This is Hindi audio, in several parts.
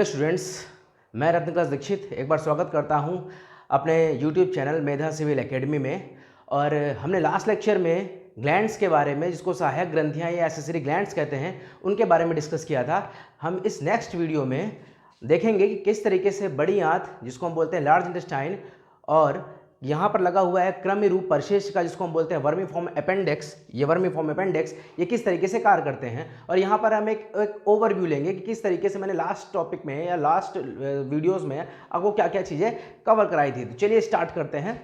स्टूडेंट्स, मैं रत्नकाश दीक्षित एक बार स्वागत करता हूं अपने YouTube चैनल मेधा सिविल एकेडमी में। और हमने लास्ट लेक्चर में ग्लैंड्स के बारे में, जिसको सहायक ग्रंथियां या एक्सेसरी ग्लैंड्स कहते हैं, उनके बारे में डिस्कस किया था। हम इस नेक्स्ट वीडियो में देखेंगे कि किस तरीके से बड़ी आंत, जिसको हम बोलते हैं लार्ज इंटेस्टाइन, और यहाँ पर लगा हुआ है क्रम्य रूप परिशेष जिसको हम बोलते हैं वर्मीफॉर्म अपेंडिक्स, ये वर्मीफॉर्म अपेंडिक्स ये किस तरीके से कार्य करते हैं। और यहाँ पर हम एक ओवरव्यू लेंगे कि किस तरीके से मैंने लास्ट टॉपिक में या लास्ट वीडियोस में आपको क्या क्या चीज़ें कवर कराई थी। तो चलिए स्टार्ट करते हैं।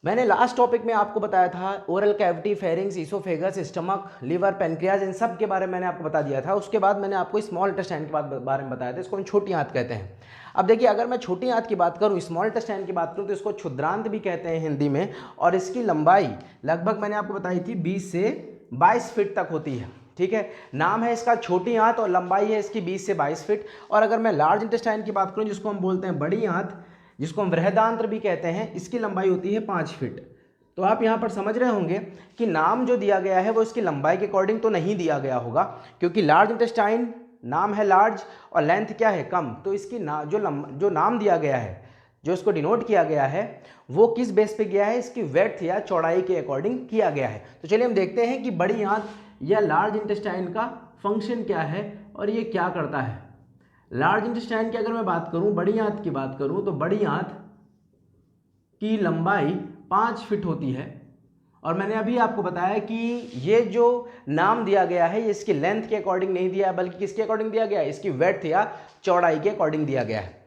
मैंने लास्ट टॉपिक में आपको बताया था oral cavity, pharynx, oesophagus, stomach, liver, pancreas, इन सब के बारे में मैंने आपको बता दिया था। उसके बाद मैंने आपको स्मॉल इंटेस्टाइन के बारे में बताया था, इसको हम छोटी आंत कहते हैं। अब देखिए, अगर मैं छोटी आंत की बात करूं, स्मॉल इंटेस्टाइन की बात करूं, तो इसको क्षुद्रांत भी कहते हैं हिंदी में। और इसकी लंबाई लगभग मैंने आपको बताई थी 20 से 22 फीट तक होती है। ठीक है, नाम है इसका छोटी आंत और लंबाई है इसकी 20 से 22 फीट। और अगर मैं लार्ज इंटेस्टाइन की बात करूं, जिसको हम बोलते हैं बड़ी आंत, जिसको हम बृहदांत्र भी कहते हैं, इसकी लंबाई होती है 5 फीट। तो आप यहाँ पर समझ रहे होंगे कि नाम जो दिया गया है वो इसकी लंबाई के अकॉर्डिंग तो नहीं दिया गया होगा, क्योंकि लार्ज इंटेस्टाइन नाम है लार्ज और लेंथ क्या है, कम। तो इसकी जो नाम दिया गया है, जो इसको डिनोट किया गया है, वो किस बेस पे गया है, इसकी वेड्थ या चौड़ाई के अकॉर्डिंग किया गया है। तो चलिए हम देखते हैं कि बड़ी आंत या लार्ज इंटेस्टाइन का फंक्शन क्या है और ये क्या करता है। लार्ज इंटेस्टाइन की अगर मैं बात करूं, बड़ी आंत की बात करूं, तो बड़ी आंत की लंबाई 5 फीट होती है। और मैंने अभी आपको बताया कि ये जो नाम दिया गया है ये इसकी लेंथ के अकॉर्डिंग नहीं दिया है, बल्कि किसके अकॉर्डिंग दिया गया है, इसकी वेड्थ या चौड़ाई के अकॉर्डिंग दिया गया है।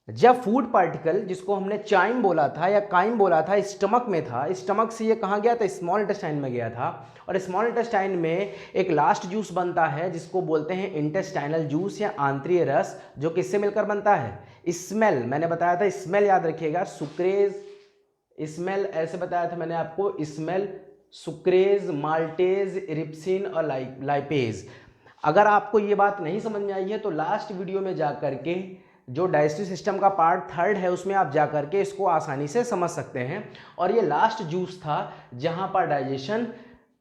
जब फूड पार्टिकल, जिसको हमने चाइम बोला था या काइम बोला था, स्टमक में था, स्टमक से ये कहाँ गया था, स्मॉल इंटेस्टाइन में गया था। और स्मॉल इंटेस्टाइन में एक लास्ट जूस बनता है जिसको बोलते हैं इंटेस्टाइनल जूस या आंतरीय रस, जो किससे मिलकर बनता है, स्मेल। मैंने बताया था स्मेल, याद रखिएगा, सुक्रेज स्मेल, ऐसे बताया था मैंने आपको, स्मेल, सुक्रेज, माल्टेज, इरिप्सिन और लाइपेज। अगर आपको ये बात नहीं समझ में आई है तो लास्ट वीडियो में जा करके जो डाइजेस्टिव सिस्टम का पार्ट 3 है उसमें आप जा करके इसको आसानी से समझ सकते हैं। और ये लास्ट जूस था जहां पर डाइजेशन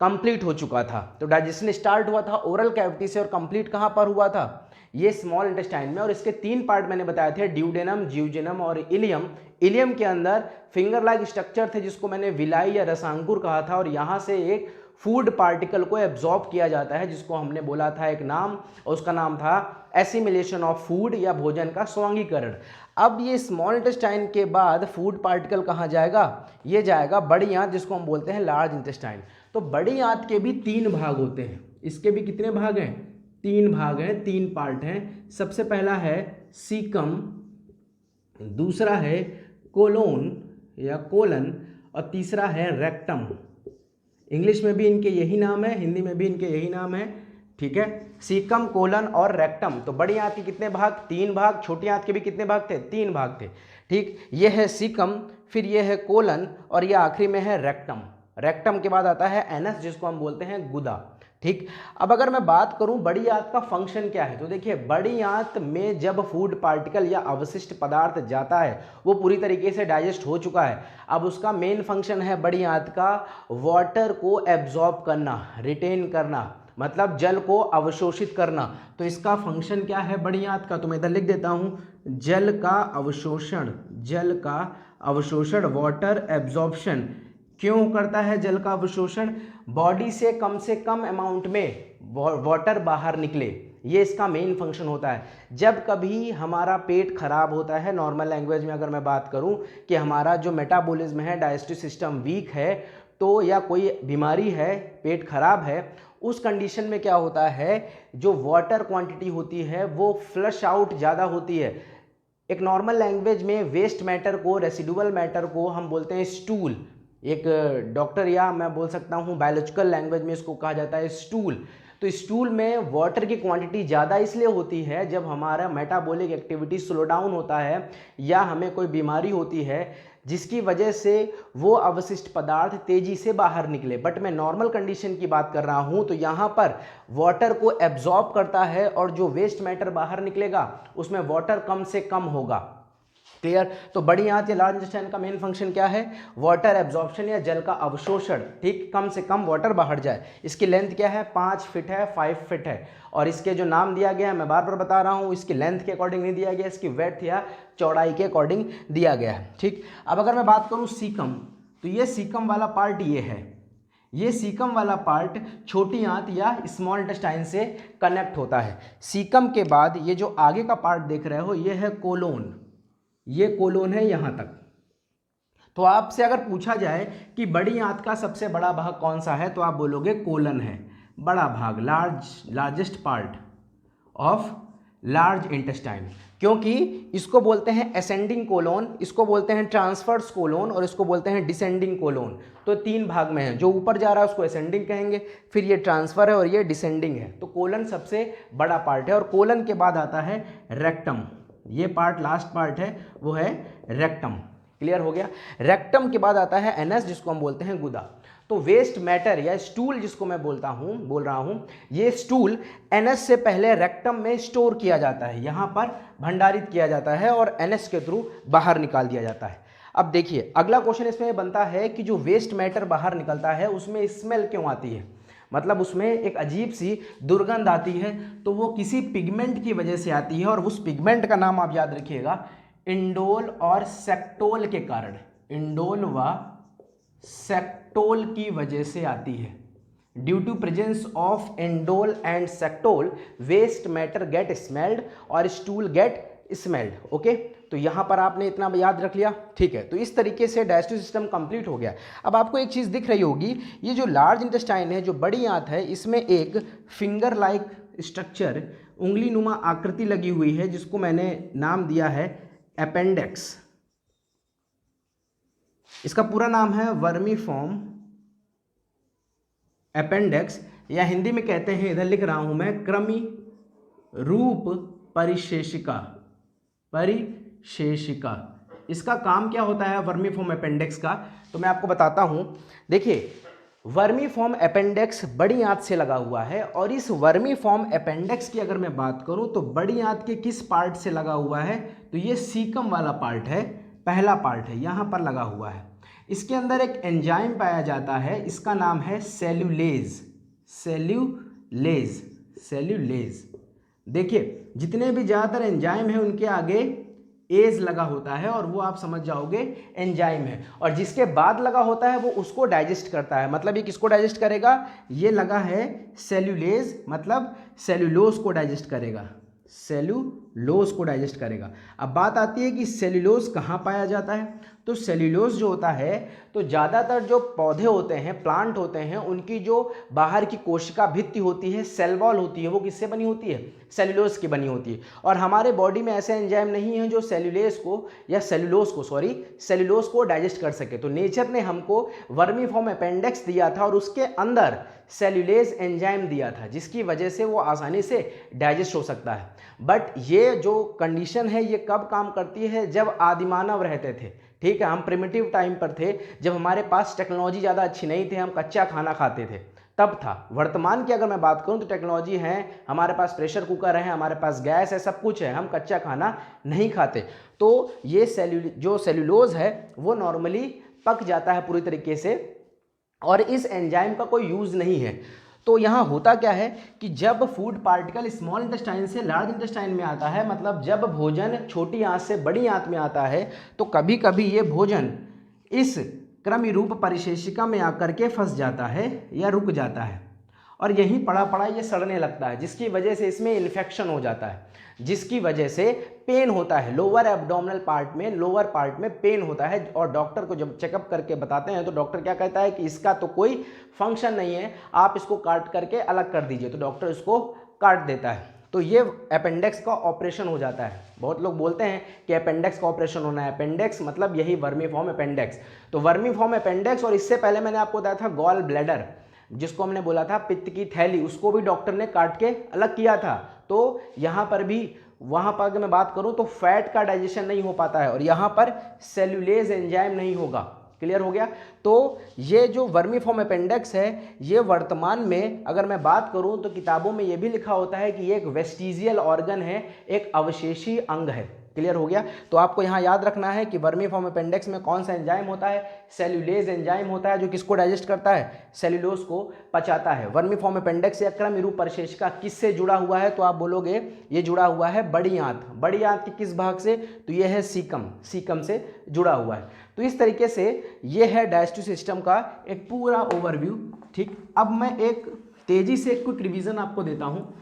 कंप्लीट हो चुका था। तो डाइजेशन स्टार्ट हुआ था ओरल कैविटी से और कंप्लीट कहां पर हुआ था, ये स्मॉल इंटेस्टाइन में। और इसके 3 पार्ट मैंने बताए थे, ड्यूडेनम, जियोजेनम और इलियम। इलियम के अंदर फिंगर लाइक स्ट्रक्चर थे जिसको मैंने विलाई या रसांकुर कहा था, और यहाँ से एक फूड पार्टिकल को एब्जॉर्ब किया जाता है, जिसको हमने बोला था एक नाम, और उसका नाम था एसिमिलेशन ऑफ फूड या भोजन का स्वांगीकरण। अब ये स्मॉल इंटेस्टाइन के बाद फूड पार्टिकल कहाँ जाएगा, ये जाएगा बड़ी आंत, जिसको हम बोलते हैं लार्ज इंटेस्टाइन। तो बड़ी आंत के भी 3 भाग होते हैं। इसके भी कितने भाग हैं, 3 भाग हैं, 3 पार्ट हैं। सबसे पहला है सीकम, दूसरा है कोलोन या कोलन, और तीसरा है रेक्टम। इंग्लिश में भी इनके यही नाम है, हिंदी में भी इनके यही नाम है। ठीक है, सीकम, कोलन और रेक्टम। तो बड़ी आंत के कितने भाग, 3 भाग। छोटी आंत के भी कितने भाग थे, 3 भाग थे। ठीक, ये है सीकम, फिर ये है कोलन, और ये आखिरी में है रेक्टम। रेक्टम के बाद आता है एनस, जिसको हम बोलते हैं गुदा। ठीक, अब अगर मैं बात करूं बड़ी आंत का फंक्शन क्या है, तो देखिए, बड़ी आंत में जब फूड पार्टिकल या अवशिष्ट पदार्थ जाता है, वो पूरी तरीके से डाइजेस्ट हो चुका है। अब उसका मेन फंक्शन है बड़ी आंत का वाटर को एब्जॉर्ब करना, रिटेन करना, मतलब जल को अवशोषित करना। तो इसका फंक्शन क्या है बड़ी आंत का, तो मैं इधर लिख देता हूं, जल का अवशोषण, जल का अवशोषण, वाटर एब्जॉर्प्शन। क्यों करता है जल का अवशोषण, बॉडी से कम अमाउंट में वाटर बाहर निकले, ये इसका मेन फंक्शन होता है। जब कभी हमारा पेट खराब होता है, नॉर्मल लैंग्वेज में अगर मैं बात करूं कि हमारा जो मेटाबॉलिज्म है, डाइजेस्टिव सिस्टम वीक है, तो या कोई बीमारी है, पेट खराब है, उस कंडीशन में क्या होता है, जो वाटर क्वांटिटी होती है वो फ्लश आउट ज़्यादा होती है। एक नॉर्मल लैंग्वेज में वेस्ट मैटर को, रेसिडुअल मैटर को हम बोलते हैं स्टूल। एक डॉक्टर या मैं बोल सकता हूँ बायोलॉजिकल लैंग्वेज में इसको कहा जाता है स्टूल। तो स्टूल में वाटर की क्वांटिटी ज़्यादा इसलिए होती है जब हमारा मेटाबॉलिक एक्टिविटी स्लो डाउन होता है या हमें कोई बीमारी होती है, जिसकी वजह से वो अवशिष्ट पदार्थ तेजी से बाहर निकले। बट मैं नॉर्मल कंडीशन की बात कर रहा हूँ, तो यहाँ पर वाटर को एब्जॉर्ब करता है और जो वेस्ट मैटर बाहर निकलेगा उसमें वाटर कम से कम होगा। क्लियर। तो बड़ी आंत या लार्ज इंटेस्टाइन का मेन फंक्शन क्या है, वाटर एब्जॉर्प्शन या जल का अवशोषण, ठीक, कम से कम वाटर बाहर जाए। इसकी लेंथ क्या है, 5 फीट है, 5 फीट है। और इसके जो नाम दिया गया है मैं बार बार बता रहा हूँ, इसकी लेंथ के अकॉर्डिंग नहीं दिया गया, इसकी वेड्थ या चौड़ाई के अकॉर्डिंग दिया गया है, ठीक। अब अगर मैं बात करूँ सीकम, तो ये सीकम वाला पार्ट ये है, ये सीकम वाला पार्ट छोटी आंत या स्मॉल इंटेस्टाइन से कनेक्ट होता है। सीकम के बाद ये जो आगे का पार्ट देख रहे हो ये है कोलोन, ये कोलोन है यहाँ तक। तो आपसे अगर पूछा जाए कि बड़ी आंत का सबसे बड़ा भाग कौन सा है, तो आप बोलोगे कोलन है, बड़ा भाग, largest part of large intestine, क्योंकि इसको बोलते हैं असेंडिंग कोलोन, इसको बोलते हैं ट्रांसवर्स कोलोन और इसको बोलते हैं डिसेंडिंग कोलोन। तो 3 भाग में है, जो ऊपर जा रहा है उसको असेंडिंग कहेंगे, फिर ये ट्रांसफर है और ये डिसेंडिंग है। तो कोलन सबसे बड़ा पार्ट है और कोलन के बाद आता है रेक्टम, ये पार्ट लास्ट पार्ट है वो है रेक्टम। क्लियर हो गया। रेक्टम के बाद आता है एनस, जिसको हम बोलते हैं गुदा। तो वेस्ट मैटर या स्टूल जिसको मैं बोल रहा हूं, ये स्टूल एनस से पहले रेक्टम में स्टोर किया जाता है, यहां पर भंडारित किया जाता है और एनस के थ्रू बाहर निकाल दिया जाता है। अब देखिए अगला क्वेश्चन इसमें बनता है कि जो वेस्ट मैटर बाहर निकलता है उसमें स्मेल क्यों आती है, मतलब उसमें एक अजीब सी दुर्गंध आती है, तो वो किसी पिगमेंट की वजह से आती है और उस पिगमेंट का नाम आप याद रखिएगा, इंडोल और सेक्टोल के कारण, इंडोल व सेक्टोल की वजह से आती है। Due to presence of indole and skatole waste matter get smelled और स्टूल गेट स्मेल्ड। ओके, तो यहां पर आपने इतना याद रख लिया, ठीक है। तो इस तरीके से डाइजेस्टिव सिस्टम कंप्लीट हो गया। अब आपको एक चीज दिख रही होगी, ये जो लार्ज इंटेस्टाइन है, जो बड़ी आंत है, इसमें एक फिंगर लाइक स्ट्रक्चर, उंगली नुमा आकृति लगी हुई है, जिसको मैंने नाम दिया है अपेंडिक्स। इसका पूरा नाम है वर्मीफॉर्म अपेंडिक्स, या हिंदी में कहते हैं, इधर लिख रहा हूं मैं, कृमि रूप परिशेषिका, परिशेषिका। इसका काम क्या होता है वर्मीफॉर्म अपेंडिक्स का, तो मैं आपको बताता हूं। देखिए वर्मीफॉर्म अपेंडिक्स बड़ी आंत से लगा हुआ है, और इस वर्मीफॉर्म अपेंडिक्स की अगर मैं बात करूं तो बड़ी आंत के किस पार्ट से लगा हुआ है, तो ये सीकम वाला पार्ट है, पहला पार्ट है, यहां पर लगा हुआ है। इसके अंदर एक एंजाइम पाया जाता है, इसका नाम है सेल्यूलेज, सेल्यूलेज, सेल्यूलेज। देखिए जितने भी ज़्यादातर एंजाइम है उनके आगे एज लगा होता है और वो आप समझ जाओगे एंजाइम है, और जिसके बाद लगा होता है वो उसको डाइजेस्ट करता है। मतलब ये किसको डाइजेस्ट करेगा, ये लगा है सेल्यूलेज, मतलब सेल्यूलोज को डाइजेस्ट करेगा, सेल्यूलोज को डाइजेस्ट करेगा। अब बात आती है कि सेल्यूलोज कहाँ पाया जाता है, तो सेल्यूलोज जो होता है, तो ज़्यादातर जो पौधे होते हैं, प्लांट होते हैं, उनकी जो बाहर की कोशिका भित्ति होती है, सेल वॉल होती है, वो किससे बनी होती है, सेल्यूलोज की बनी होती है। और हमारे बॉडी में ऐसे एंजाइम नहीं है जो सेल्यूलेज को या सेल्यूलोज को डाइजेस्ट कर सके। तो नेचर ने हमको वर्मीफॉर्म अपेंडिक्स दिया था और उसके अंदर सेल्यूलेज एंजाइम दिया था, जिसकी वजह से वो आसानी से डाइजेस्ट हो सकता है। बट ये जो कंडीशन है ये कब काम करती है, जब आदिमानव रहते थे, ठीक है, हम प्रिमिटिव टाइम पर थे, जब हमारे पास टेक्नोलॉजी ज़्यादा अच्छी नहीं थी, हम कच्चा खाना खाते थे, तब था। वर्तमान की अगर मैं बात करूं तो टेक्नोलॉजी है, हमारे पास प्रेशर कुकर है, हमारे पास गैस है, सब कुछ है, हम कच्चा खाना नहीं खाते। तो ये जो सेल्यूलोज है वो नॉर्मली पक जाता है पूरी तरीके से, और इस एंजाइम का कोई यूज़ नहीं है। तो यहाँ होता क्या है कि जब फूड पार्टिकल स्मॉल इंटेस्टाइन से लार्ज इंटेस्टाइन में आता है, मतलब जब भोजन छोटी आंत से बड़ी आंत में आता है, तो कभी कभी ये भोजन इस क्रमि रूप परिशेषिका में आकर के फंस जाता है या रुक जाता है, और यहीं पड़ा पड़ा ये सड़ने लगता है, जिसकी वजह से इसमें इन्फेक्शन हो जाता है, जिसकी वजह से पेन होता है, लोअर एब्डोमिनल पार्ट में, लोअर पार्ट में पेन होता है। और डॉक्टर को जब चेकअप करके बताते हैं तो डॉक्टर क्या कहता है कि इसका तो कोई फंक्शन नहीं है, आप इसको काट करके अलग कर दीजिए। तो डॉक्टर इसको काट देता है, तो ये अपेंडिक्स का ऑपरेशन हो जाता है। बहुत लोग बोलते हैं कि अपेंडिक्स का ऑपरेशन होना है, अपेंडिक्स मतलब यही वर्मीफॉर्म अपेंडिक्स। तो वर्मीफॉर्म अपेंडिक्स, और इससे पहले मैंने आपको बताया था गॉल ब्लैडर, जिसको हमने बोला था पित्त की थैली, उसको भी डॉक्टर ने काट के अलग किया था। तो यहाँ पर भी, वहाँ पर अगर मैं बात करूँ तो फैट का डाइजेशन नहीं हो पाता है, और यहाँ पर सेल्यूलेज एंजाइम नहीं होगा। क्लियर हो गया। तो ये जो वर्मीफॉर्म अपेंडिक्स है, ये वर्तमान में अगर मैं बात करूँ तो किताबों में ये भी लिखा होता है कि ये एक वेस्टिजियल ऑर्गन है, एक अवशेषी अंग है। क्लियर हो गया। तो आपको यहाँ याद रखना है कि वर्मीफॉर्म अपेंडिक्स में कौन सा एंजाइम होता है, सेल्यूलेज एंजाइम होता है, जो किसको डाइजेस्ट करता है, सेल्यूलोज को पचाता है। वर्मीफॉर्म अपेंडिक्स या क्रम परिशेषिका किससे जुड़ा हुआ है, तो आप बोलोगे ये जुड़ा हुआ है बड़ी आंत। बड़ी आंत के किस भाग से, तो ये है सीकम, सीकम से जुड़ा हुआ है। तो इस तरीके से ये है डाइजेस्टिव सिस्टम का एक पूरा ओवरव्यू। ठीक, अब मैं एक तेजी से एक क्विक रिवीजन आपको देता हूँ।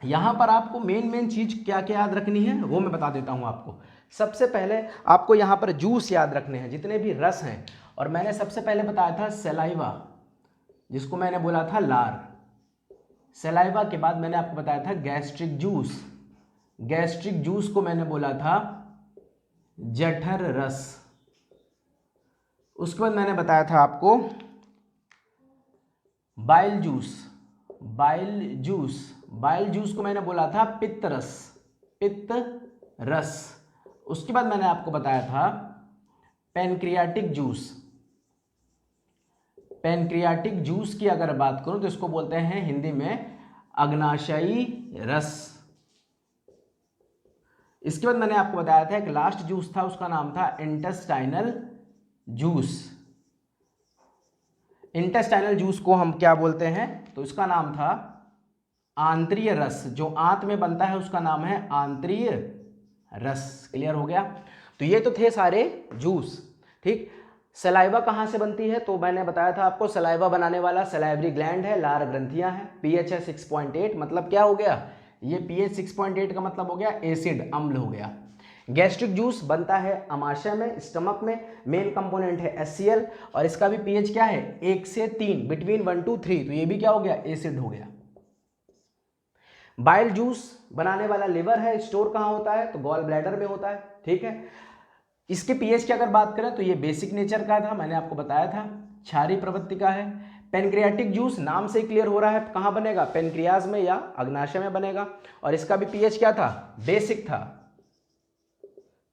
यहाँ पर आपको मेन चीज़ क्या क्या याद रखनी है वो मैं बता देता हूँ आपको। सबसे पहले आपको यहाँ पर जूस याद रखने हैं, जितने भी रस हैं। और मैंने सबसे पहले बताया था सलाइवा, जिसको मैंने बोला था लार। सलाइवा के बाद मैंने आपको बताया था गैस्ट्रिक जूस, गैस्ट्रिक जूस को मैंने बोला था जठर रस। उसके बाद मैंने बताया था आपको bile juice, bile juice, bile juice को मैंने बोला था पित्त रस, पित्त रस। उसके बाद मैंने आपको बताया था पैनक्रियाटिक जूस। पैनक्रियाटिक जूस की अगर बात करूं तो इसको बोलते हैं हिंदी में अग्नाशयी रस। इसके बाद मैंने आपको बताया था एक लास्ट जूस था, उसका नाम था इंटेस्टाइनल जूस। इंटेस्टाइनल जूस को हम क्या बोलते हैं, तो इसका नाम था आंत्रीय रस। जो आंत में बनता है उसका नाम है आंत्रीय रस। क्लियर हो गया। तो ये तो थे सारे जूस। ठीक, सलाइवा कहाँ से बनती है, तो मैंने बताया था आपको सलाइवा बनाने वाला सलाइवरी ग्लैंड है, लार ग्रंथियां हैं, पीएच है 6.8। मतलब क्या हो गया, ये पीएच 6.8 का मतलब हो गया एसिड, अम्ल हो गया। गैस्ट्रिक जूस बनता है अमाशय में, स्टमक में। मेन कंपोनेंट है HCl और इसका भी पीएच क्या है 1 से 3, बिटवीन 1 to 3। तो ये भी क्या हो गया, एसिड हो गया। बाइल जूस बनाने वाला लिवर है। स्टोर कहाँ होता है, तो गॉल ब्लैडर में होता है। ठीक है, इसके पीएच की अगर बात करें तो ये बेसिक नेचर का था, मैंने आपको बताया था, क्षारीय प्रवृत्ति का है। पेनक्रियाटिक जूस नाम से क्लियर हो रहा है कहाँ बनेगा, पेनक्रियाज में या अग्नाशय में बनेगा। और इसका भी पीएच क्या था, बेसिक था।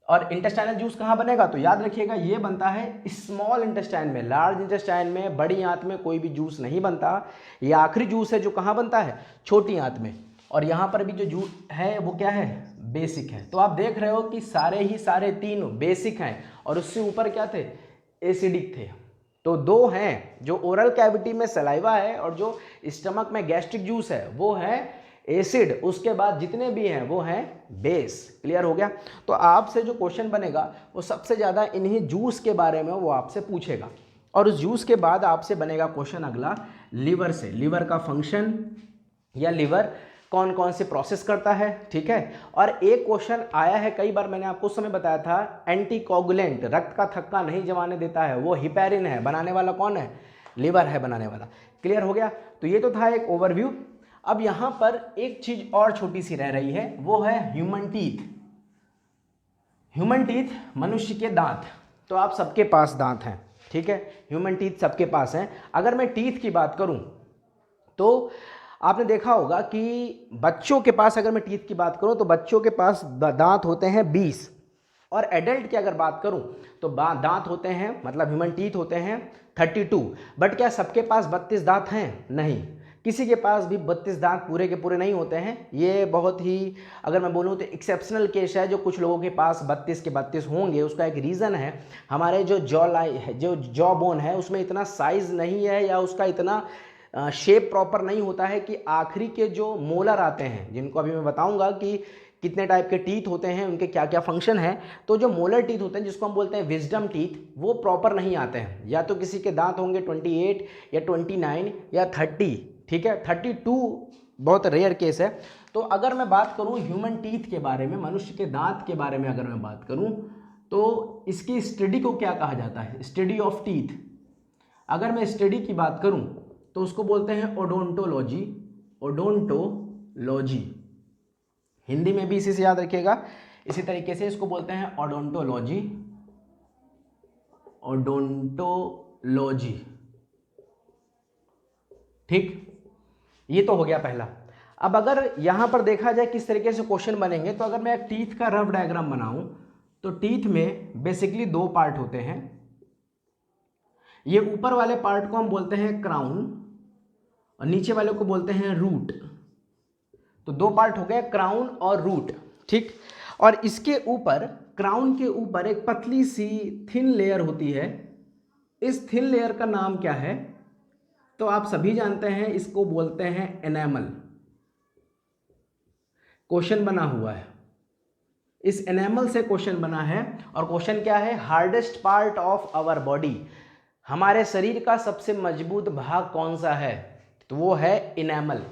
और इंटेस्टाइनल जूस कहाँ बनेगा, तो याद रखिएगा ये बनता है स्मॉल इंटेस्टाइन में, लार्ज इंटेस्टाइन में, बड़ी आंत में कोई भी जूस नहीं बनता। ये आखिरी जूस है जो कहाँ बनता है, छोटी आंत में। और यहाँ पर भी जो जूस है वो क्या है, बेसिक है। तो आप देख रहे हो कि सारे ही सारे तीनों बेसिक हैं और उससे ऊपर क्या थे, एसिडिक थे। तो दो हैं, जो ओरल कैविटी में सलाइवा है और जो स्टमक में गैस्ट्रिक जूस है वो है एसिड। उसके बाद जितने भी हैं वो हैं बेस। क्लियर हो गया। तो आपसे जो क्वेश्चन बनेगा वो सबसे ज़्यादा इन्हीं जूस के बारे में वो आपसे पूछेगा। और उस जूस के बाद आपसे बनेगा क्वेश्चन अगला लिवर से, लिवर का फंक्शन या लिवर कौन कौन से प्रोसेस करता है। ठीक है, और एक क्वेश्चन आया है कई बार, मैंने आपको उस समय बताया था एंटीकोगुलेंट, रक्त का थक्का नहीं जमाने देता है, वो हिपैरिन है। बनाने वाला कौन है, लिवर है बनाने वाला। क्लियर हो गया। तो ये तो था एक ओवरव्यू। अब यहाँ पर एक चीज और छोटी सी रह रही है, वो है ह्यूमन टीथ। ह्यूमन टीथ, मनुष्य के दांत। तो आप सबके पास दांत हैं, ठीक है, ह्यूमन टीथ सबके पास हैं। अगर मैं टीथ की बात करूं तो आपने देखा होगा कि बच्चों के पास, अगर मैं टीथ की बात करूं तो बच्चों के पास दांत होते हैं 20। और एडल्ट की अगर बात करूं तो दांत होते हैं, मतलब ह्यूमन टीथ होते हैं 32। बट क्या सबके पास 32 दांत हैं, नहीं, किसी के पास भी 32 दांत पूरे के पूरे नहीं होते हैं। ये बहुत ही, अगर मैं बोलूँ तो एक्सेप्शनल केस है, जो कुछ लोगों के पास 32 के 32 होंगे। उसका एक रीज़न है, हमारे जो जॉ लाइन है, जो जॉ बोन है, उसमें इतना साइज नहीं है या उसका इतना शेप प्रॉपर नहीं होता है कि आखिरी के जो मोलर आते हैं, जिनको अभी मैं बताऊंगा कि कितने टाइप के टीथ होते हैं, उनके क्या क्या फंक्शन है। तो जो मोलर टीथ होते हैं, जिसको हम बोलते हैं विजडम टीथ, वो प्रॉपर नहीं आते हैं। या तो किसी के दांत होंगे 28 या 29 या 30, ठीक है, 32 बहुत रेयर केस है। तो अगर मैं बात करूं ह्यूमन टीथ के बारे में, मनुष्य के दांत के बारे में अगर मैं बात करूं तो इसकी स्टडी को क्या कहा जाता है, स्टडी ऑफ टीथ। अगर मैं स्टडी की बात करूं तो उसको बोलते हैं ओडोंटोलॉजी, ओडोंटोलॉजी। हिंदी में भी इसी से याद रखिएगा, इसी तरीके से इसको बोलते हैं ओडोंटोलॉजी, ओडोंटोलॉजी। ठीक, ये तो हो गया पहला। अब अगर यहां पर देखा जाए किस तरीके से क्वेश्चन बनेंगे, तो अगर मैं एक टीथ का रफ डायग्राम बनाऊं तो टीथ में बेसिकली दो पार्ट होते हैं। ये ऊपर वाले पार्ट को हम बोलते हैं क्राउन और नीचे वाले को बोलते हैं रूट। तो दो पार्ट हो गए, क्राउन और रूट। ठीक, और इसके ऊपर, क्राउन के ऊपर एक पतली सी थिन लेयर होती है। इस थिन लेयर का नाम क्या है? तो आप सभी जानते हैं, इसको बोलते हैं एनेमल। क्वेश्चन बना हुआ है, इस एनेमल से क्वेश्चन बना है। और क्वेश्चन क्या है? Hardest part of our body, हमारे शरीर का सबसे मजबूत भाग कौन सा है? तो वो है इनेमल।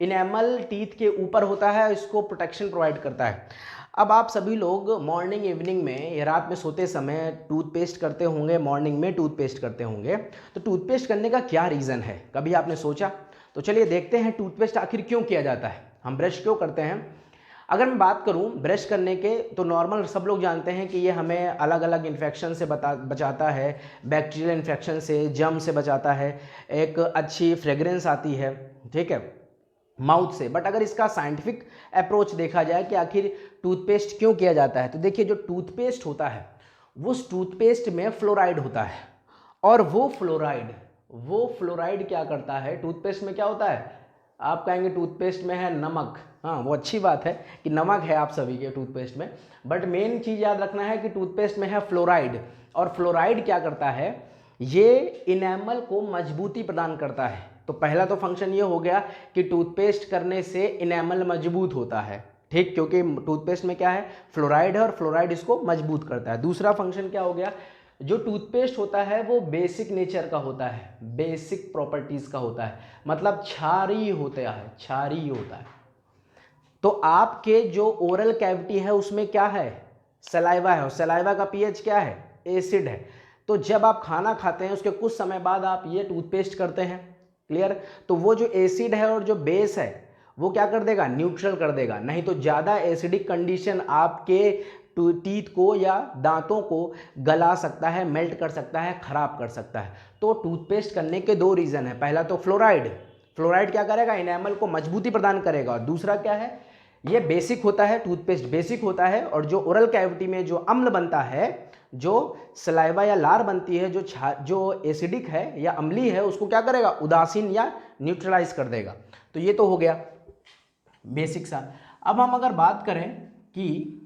इनेमल टीथ के ऊपर होता है, इसको प्रोटेक्शन प्रोवाइड करता है। अब आप सभी लोग मॉर्निंग इवनिंग में या रात में सोते समय टूथपेस्ट करते होंगे, मॉर्निंग में टूथपेस्ट करते होंगे। तो टूथपेस्ट करने का क्या रीज़न है, कभी आपने सोचा? तो चलिए देखते हैं टूथपेस्ट आखिर क्यों किया जाता है, हम ब्रश क्यों करते हैं। अगर मैं बात करूं ब्रश करने के, तो नॉर्मल सब लोग जानते हैं कि ये हमें अलग अलग इन्फेक्शन से बचाता है, बैक्टीरियल इन्फेक्शन से, जर्म से बचाता है, एक अच्छी फ्रेग्रेंस आती है, ठीक है, माउथ से। बट अगर इसका साइंटिफिक अप्रोच देखा जाए कि आखिर टूथपेस्ट क्यों किया जाता है, तो देखिए जो टूथपेस्ट होता है वो टूथपेस्ट में फ्लोराइड होता है। और वो फ्लोराइड क्या करता है, टूथपेस्ट में क्या होता है? आप कहेंगे टूथपेस्ट में है नमक, हाँ वो अच्छी बात है कि नमक है आप सभी के टूथपेस्ट में, बट मेन चीज़ याद रखना है कि टूथपेस्ट में है फ्लोराइड। और फ्लोराइड क्या करता है? ये इनेमल को मजबूती प्रदान करता है। तो पहला तो फंक्शन ये हो गया कि टूथपेस्ट करने से इनेमल मजबूत होता है, ठीक, क्योंकि टूथपेस्ट में क्या है? फ्लोराइड है, और फ्लोराइड इसको मजबूत करता है। दूसरा फंक्शन क्या हो गया? जो टूथपेस्ट होता है वो बेसिक नेचर का होता है, बेसिक प्रॉपर्टीज का होता है, मतलब क्षारीय होता है। तो आपके जो ओरल कैविटी है उसमें क्या है? सलाइवा है, और सलाइवा का पीएच क्या है? एसिड है। तो जब आप खाना खाते हैं उसके कुछ समय बाद आप ये टूथपेस्ट करते हैं, क्लियर? तो वो जो एसिड है और जो बेस है वो क्या कर देगा? न्यूट्रल कर देगा। नहीं तो ज़्यादा एसिडिक कंडीशन आपके टीथ को या दांतों को गला सकता है, मेल्ट कर सकता है, खराब कर सकता है। तो टूथपेस्ट करने के दो रीज़न है। पहला तो फ्लोराइड क्या करेगा? इनेमल को मजबूती प्रदान करेगा। और दूसरा क्या है? ये बेसिक होता है, टूथपेस्ट बेसिक होता है, और जो ओरल कैविटी में जो अम्ल बनता है, जो सलाइवा या लार बनती है, जो एसिडिक है या अम्लीय है, उसको क्या करेगा? उदासीन या न्यूट्रलाइज कर देगा। तो ये तो हो गया बेसिक सा। अब हम अगर बात करें कि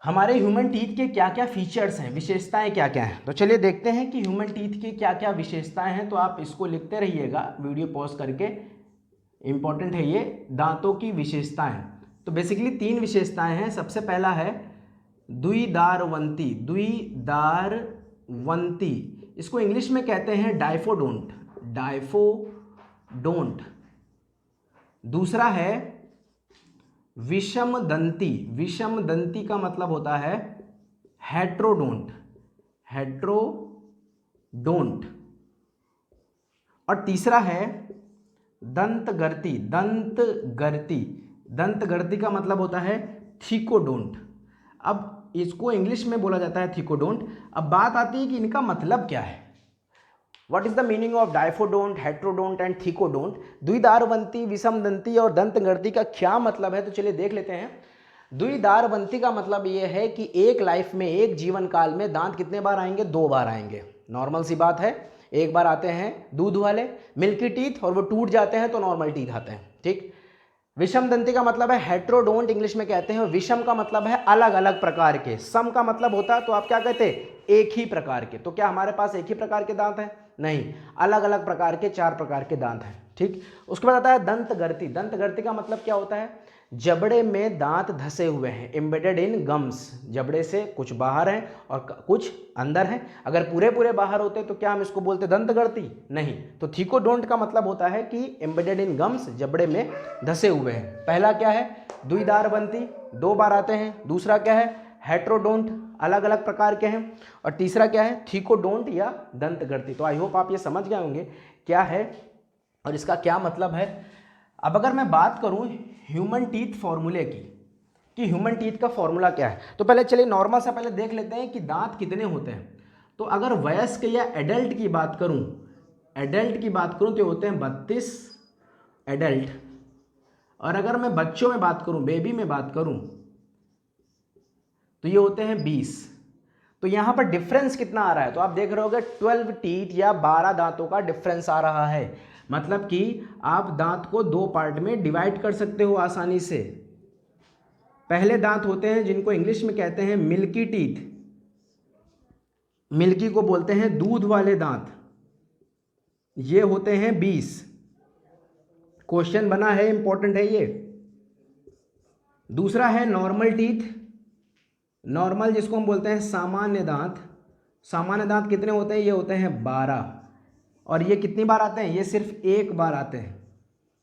हमारे ह्यूमन टीथ के क्या क्या फीचर्स हैं, विशेषताएं क्या क्या हैं, तो चलिए देखते हैं कि ह्यूमन टीथ की क्या क्या विशेषताएं हैं। तो आप इसको लिखते रहिएगा वीडियो पॉज करके, इंपॉर्टेंट है ये, दांतों की विशेषताएं। तो बेसिकली 3 विशेषताएं हैं। सबसे पहला है द्विदारवंती। इसको इंग्लिश में कहते हैं डाइफोडोंट। दूसरा है विषमदंती का मतलब होता है हेट्रोडोंट। और तीसरा है दंतगर्ती का मतलब होता है थीकोडोंट। अब इसको इंग्लिश में बोला जाता है थीकोडोंट। अब बात आती है कि इनका मतलब क्या है। What is the meaning of diphyodont, heterodont and thecodont? द्विदारवंती, विषमदंती और दंतगर्ती का क्या मतलब है, तो चलिए देख लेते हैं। द्विदारवंती का मतलब ये है कि एक लाइफ में, एक जीवन काल में दांत कितने बार आएंगे? 2 बार आएंगे। नॉर्मल सी बात है, एक बार आते हैं दूध वाले मिल्की टीथ, और वो टूट जाते हैं तो नॉर्मल टीथ आते हैं, ठीक। विषमदंती का मतलब है हेट्रोडोंट, इंग्लिश में कहते हैं। विषम का मतलब है अलग अलग प्रकार के, सम का मतलब होता है तो आप क्या कहते हैं? एक ही प्रकार के। तो क्या हमारे पास एक ही प्रकार के दांत हैं? नहीं, अलग अलग प्रकार के 4 प्रकार के दांत हैं, ठीक। उसके बाद आता है दंतगर्ती का मतलब क्या होता है? जबड़े में दांत धसे हुए हैं, एम्बेडेड इन गम्स। जबड़े से कुछ बाहर हैं और कुछ अंदर हैं। अगर पूरे बाहर होते तो क्या हम इसको बोलते दंतगर्ती? नहीं। तो थीकोडोंट का मतलब होता है कि एम्बेडेड इन गम्स, जबड़े में धसे हुए हैं। पहला क्या है? द्विदारवंती, 2 बार आते हैं। दूसरा क्या है? हेट्रोडोंट, अलग अलग प्रकार के हैं। और तीसरा क्या है? थीकोडोंट या दंतगर्ती। तो आई होप आप ये समझ गए होंगे क्या है और इसका क्या मतलब है। अब अगर मैं बात करूं ह्यूमन टीथ फॉर्मूले की, कि ह्यूमन टीथ का फॉर्मूला क्या है, तो पहले चलिए नॉर्मल सा पहले देख लेते हैं कि दांत कितने होते हैं। तो अगर वयस्क या एडल्ट की बात करूं तो होते हैं 32 एडल्ट। और अगर मैं बच्चों में बात करूं, बेबी में बात करूं, तो ये होते हैं 20। तो यहां पर डिफरेंस कितना आ रहा है? तो आप देख रहे होगे 12 टीथ या 12 दांतों का डिफरेंस आ रहा है। मतलब कि आप दांत को 2 पार्ट में डिवाइड कर सकते हो आसानी से, पहले दांत होते हैं जिनको इंग्लिश में कहते हैं मिल्की टीथ, मिल्की को बोलते हैं दूध वाले दांत, ये होते हैं 20। क्वेश्चन बना है, इंपॉर्टेंट है ये। दूसरा है नॉर्मल टीथ, नॉर्मल जिसको हम बोलते हैं सामान्य दांत। सामान्य दांत कितने होते हैं? ये होते हैं 12। और ये कितनी बार आते हैं? ये सिर्फ एक बार आते हैं।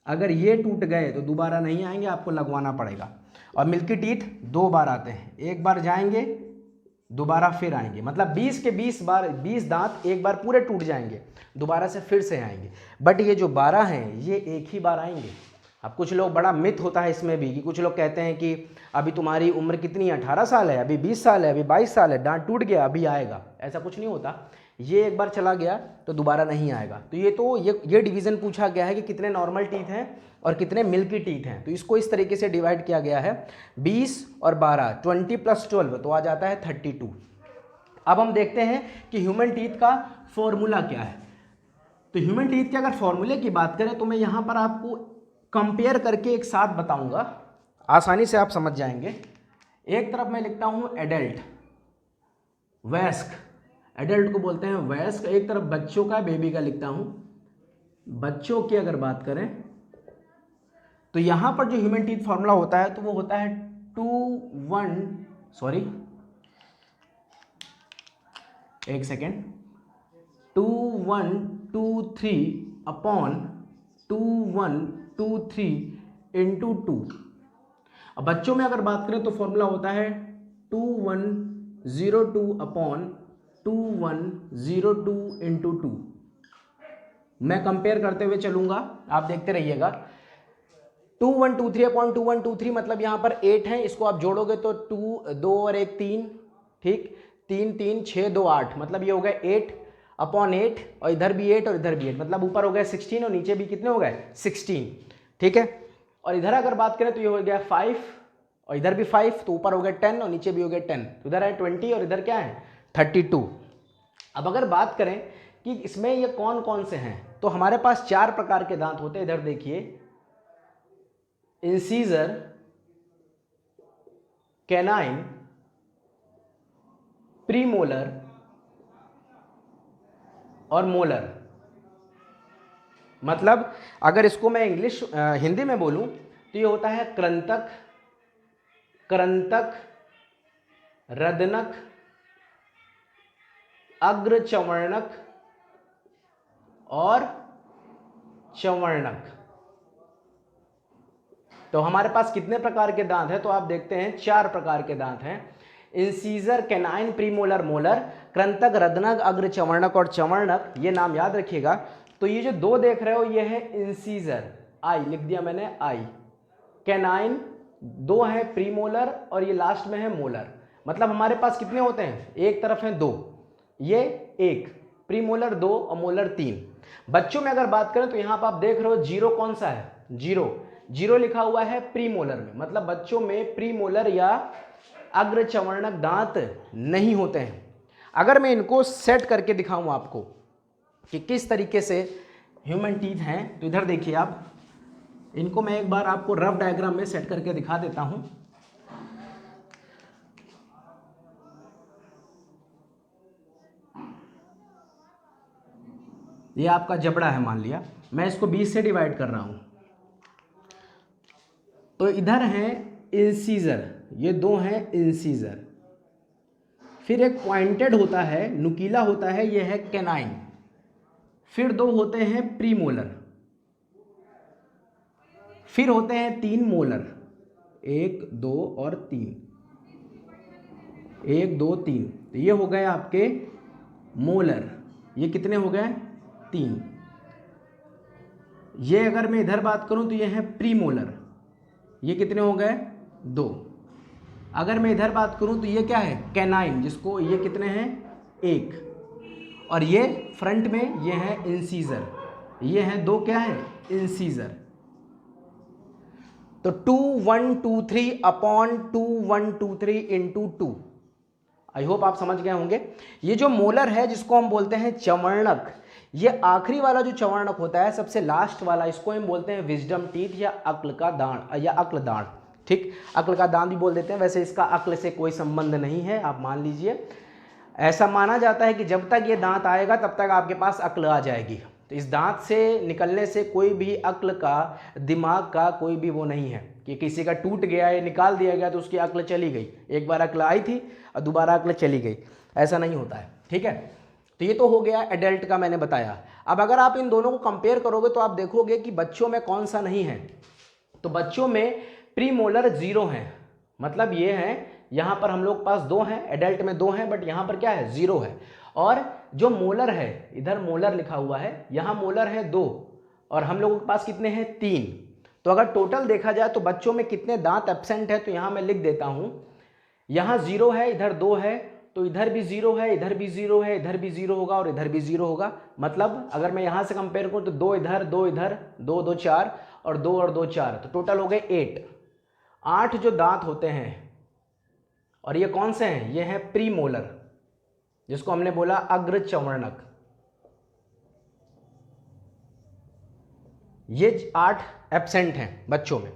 अगर ये टूट गए तो दोबारा नहीं आएंगे, आपको लगवाना पड़ेगा। और मिल्की टीथ 2 बार आते हैं, एक बार जाएंगे दोबारा फिर आएंगे, मतलब 20 के 20 बार 20 दांत एक बार पूरे टूट जाएंगे, दोबारा से फिर से आएंगे। बट ये जो 12 हैं ये एक ही बार आएंगे। अब कुछ लोग, बड़ा मिथ होता है इसमें भी कि कुछ लोग कहते हैं कि अभी तुम्हारी उम्र कितनी है, 18 साल है, अभी 20 साल है, अभी 22 साल है, दांत टूट गया अभी आएगा। ऐसा कुछ नहीं होता, ये एक बार चला गया तो दोबारा नहीं आएगा। तो ये डिवीज़न पूछा गया है कि कितने नॉर्मल टीथ हैं और कितने मिल्की टीथ हैं। तो इसको इस तरीके से डिवाइड किया गया है, 20 और 12, 20 + 12 तो आ जाता है 32। अब हम देखते हैं कि ह्यूमन टीथ का फॉर्मूला क्या है। तो ह्यूमन टीथ के अगर फॉर्मूले की बात करें तो मैं यहाँ पर आपको कंपेयर करके एक साथ बताऊंगा, आसानी से आप समझ जाएंगे। एक तरफ मैं लिखता हूँ एडल्ट, वयस्क, एडल्ट को बोलते हैं वयस्क। एक तरफ बच्चों का, बेबी का लिखता हूँ। बच्चों की अगर बात करें तो यहाँ पर जो ह्यूमन टीथ फॉर्मूला होता है तो वो होता है 2123 × 2। अब बच्चों में अगर बात करें तो फॉर्मूला होता है 2102 × 2। मैं कंपेयर करते हुए चलूंगा, आप देखते रहिएगा। 2123 मतलब यहाँ पर 8 है, इसको आप जोड़ोगे तो 2 और 1 3, ठीक, 3 3 6 2 8, मतलब ये हो गया 8/8, और इधर भी 8 और इधर भी 8, मतलब ऊपर हो गया 16 और नीचे भी कितने हो गए 16, ठीक है। और इधर अगर बात करें तो ये हो गया 5 और इधर भी 5, तो ऊपर हो गया 10 और नीचे भी हो गया 10, तो इधर है 20 और इधर क्या है 32। अब अगर बात करें कि इसमें ये कौन कौन से हैं, तो हमारे पास 4 प्रकार के दांत होते हैं। इधर देखिए, इंसीजर, कैनाइन, प्रीमोलर और मोलर। मतलब अगर इसको मैं हिंदी में बोलूं तो ये होता है कृंतक, करंतक, रदनक, अग्रचवर्णक और चवर्णक। तो हमारे पास कितने प्रकार के दांत हैं? तो आप देखते हैं 4 प्रकार के दांत हैं। इंसीजर, कैनाइन, प्रीमोलर, मोलर, कृंतक, रदनक, अग्रचवर्णक और चवर्णक, ये नाम याद रखिएगा। तो ये जो 2 देख रहे हो ये है इंसीजर, आई लिख दिया मैंने, आई। कैनाइन 2 है, प्रीमोलर और ये लास्ट में है मोलर। मतलब हमारे पास कितने होते हैं? एक तरफ है 2, ये 1, प्रीमोलर 2 और मोलर 3। बच्चों में अगर बात करें तो यहाँ पर आप देख रहे हो 0 कौन सा है? 0 लिखा हुआ है प्रीमोलर में, मतलब बच्चों में प्रीमोलर या अग्रचवर्णक दांत नहीं होते हैं। अगर मैं इनको सेट करके दिखाऊं आपको कि किस तरीके से ह्यूमन टीथ हैं, तो इधर देखिए आप, इनको मैं एक बार आपको रफ डायग्राम में सेट करके दिखा देता हूं। ये आपका जबड़ा है मान लिया, मैं इसको 20 से डिवाइड कर रहा हूं। तो इधर है इंसीजर, ये 2 हैं इंसीजर। फिर एक पॉइंटेड होता है, नुकीला होता है, ये है कैनाइन। फिर 2 होते हैं प्रीमोलर। फिर होते हैं 3 मोलर, 1 2 और 3, 1 2 3। तो ये हो गए आपके मोलर। ये कितने हो गए? 3। ये अगर मैं इधर बात करूं तो ये है प्रीमोलर, ये कितने हो गए? 2। अगर मैं इधर बात करूं तो ये क्या है? कैनाइन, जिसको ये कितने हैं? 1। और ये फ्रंट में ये है इंसीजर, ये हैं 2 क्या है? इंसीजर। तो 2123/2123 × 2। आई होप आप समझ गए होंगे। ये जो मोलर है जिसको हम बोलते हैं चवर्णक, ये आखिरी वाला जो चवर्णक होता है, सबसे लास्ट वाला, इसको हम बोलते हैं विजडम टीथ या अक्ल का दांत या अक्ल दांत, ठीक, अक्ल का दांत भी बोल देते हैं, वैसे इसका अक्ल से कोई संबंध नहीं है, आप मान लीजिए। ऐसा माना जाता है कि जब तक ये दांत आएगा तब तक आपके पास अक्ल आ जाएगी। तो इस दांत से निकलने से कोई भी अक्ल का, दिमाग का कोई भी वो नहीं है कि किसी का टूट गया है, निकाल दिया गया तो उसकी अक्ल चली गई, एक बार अक्ल आई थी और दोबारा अक्ल चली गई, ऐसा नहीं होता है। ठीक है, तो ये तो हो गया एडल्ट का, मैंने बताया। अब अगर आप इन दोनों को कंपेयर करोगे तो आप देखोगे कि बच्चों में कौन सा नहीं है। तो बच्चों में प्री मोलर 0 है, मतलब ये है, यहाँ पर हम लोग पास 2 हैं, एडल्ट में 2 हैं, बट यहाँ पर क्या है, 0 है। और जो मोलर है, इधर मोलर लिखा हुआ है, यहाँ मोलर है 2, और हम लोगों के पास कितने हैं, 3। तो अगर टोटल देखा जाए तो बच्चों में कितने दांत एब्सेंट है, तो यहाँ मैं लिख देता हूँ, यहाँ 0 है, इधर 2 है, तो इधर भी 0 है, इधर भी 0 है, इधर भी 0 होगा और इधर भी 0 होगा। मतलब अगर मैं यहाँ से कंपेयर करूँ तो 2 इधर, 2 इधर, 2 2 4 और 2 और 2 4, तो टोटल हो गए 8 जो दांत होते हैं। और ये कौन से हैं, ये हैं प्री मोलर, जिसको हमने बोला अग्र चवर्णक। ये 8 एब्सेंट हैं बच्चों में।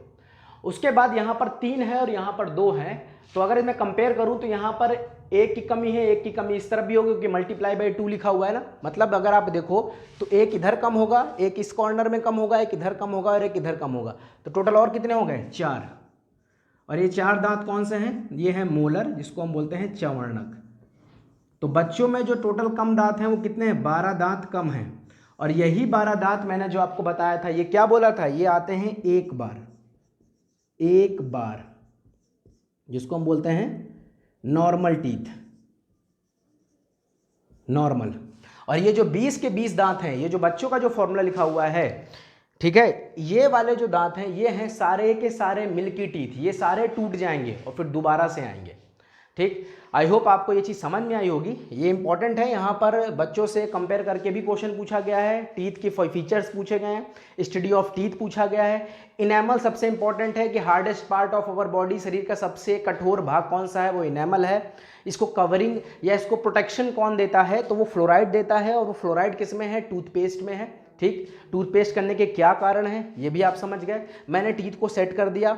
उसके बाद यहाँ पर 3 है और यहाँ पर 2 है। तो अगर मैं कंपेयर करूँ तो यहाँ पर 1 की कमी है, 1 की कमी इस तरफ भी होगी क्योंकि मल्टीप्लाई बाई 2 लिखा हुआ है ना। मतलब अगर आप देखो तो 1 इधर कम होगा, 1 इस कॉर्नर में कम होगा, 1 इधर कम होगा और 1 इधर कम होगा। तो टोटल और कितने हो गए, 4। और ये 4 दांत कौन से हैं, ये है मोलर, जिसको हम बोलते हैं चवर्णक। तो बच्चों में जो टोटल कम दांत हैं वो कितने हैं, 12 दांत कम हैं। और यही 12 दांत मैंने जो आपको बताया था, ये क्या बोला था, ये आते हैं एक बार, जिसको हम बोलते हैं नॉर्मल टीथ, नॉर्मल। और ये जो 20 के 20 दांत हैं, ये जो बच्चों का जो फॉर्मूला लिखा हुआ है, ठीक है, ये वाले जो दांत हैं ये हैं सारे के सारे मिल्की टीथ, ये सारे टूट जाएंगे और फिर दोबारा से आएंगे। ठीक, आई होप आपको ये चीज़ समझ में आई होगी। ये इंपॉर्टेंट है, यहाँ पर बच्चों से कंपेयर करके भी क्वेश्चन पूछा गया है, टीथ की फीचर्स पूछे गए हैं, स्टडी ऑफ टीथ पूछा गया है। इनेमल सबसे इंपॉर्टेंट है कि hardest part of our body, शरीर का सबसे कठोर भाग कौन सा है, वो इनेमल है। इसको कवरिंग या इसको प्रोटेक्शन कौन देता है, तो वो फ्लोराइड देता है, और वो फ्लोराइड किस में है, टूथपेस्ट में है। ठीक, टूथपेस्ट करने के क्या कारण हैं ये भी आप समझ गए। मैंने टीथ को सेट कर दिया।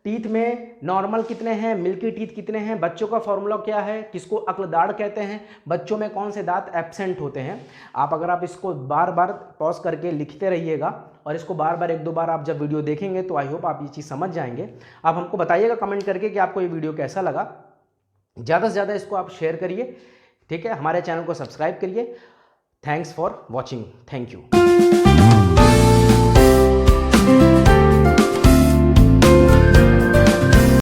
टीथ में नॉर्मल कितने हैं, मिल्की टीथ कितने हैं, बच्चों का फॉर्मूला क्या है, किसको अक्लदाड़ कहते हैं, बच्चों में कौन से दांत एब्सेंट होते हैं। आप अगर आप इसको बार बार पॉज करके लिखते रहिएगा और इसको बार बार 1-2 बार आप जब वीडियो देखेंगे तो आई होप आप ये चीज़ समझ जाएंगे। आप हमको बताइएगा कमेंट करके कि आपको ये वीडियो कैसा लगा। ज़्यादा से ज़्यादा इसको आप शेयर करिए, ठीक है, हमारे चैनल को सब्सक्राइब करिए। Thanks for watching, thank you.